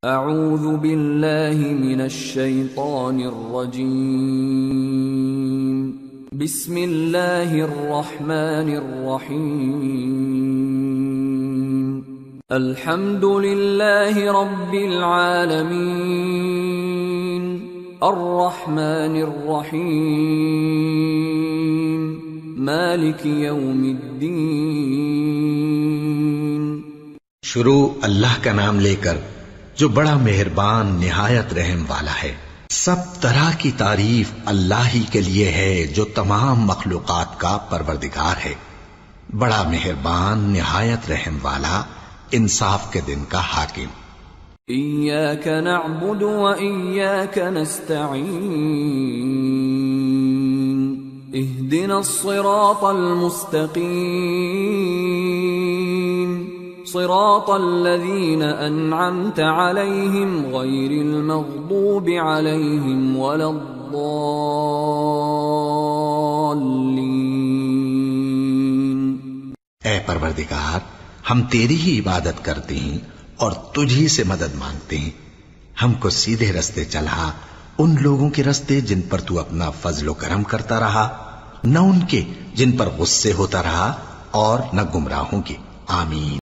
اعوذ باللہ من الشیطان الرجیم بسم اللہ الرحمن الرحیم الحمد للہ رب العالمین الرحمن الرحیم مالک یوم الدین۔ شروع اللہ کا نام لے کر جو بڑا مہربان نہایت رحم والا ہے۔ سب طرح کی تعریف اللہ ہی کے لیے ہے جو تمام مخلوقات کا پروردگار ہے، بڑا مہربان نہایت رحم والا، انصاف کے دن کا حاکم۔ ایاک نعبد و ایاک نستعین اہدنا الصراط المستقیم صراط الذین انعمت علیہم غیر المغضوب علیہم ولا الضالین۔ اے پروردگار، ہم تیری ہی عبادت کرتے ہیں اور تجھی سے مدد مانگتے ہیں، ہم کو سیدھے رستے چلا، ان لوگوں کے رستے جن پر تو اپنا فضل و کرم کرتا رہا، نہ ان کے جن پر غصے ہوتا رہا، اور نہ گمراہوں کے۔ آمین۔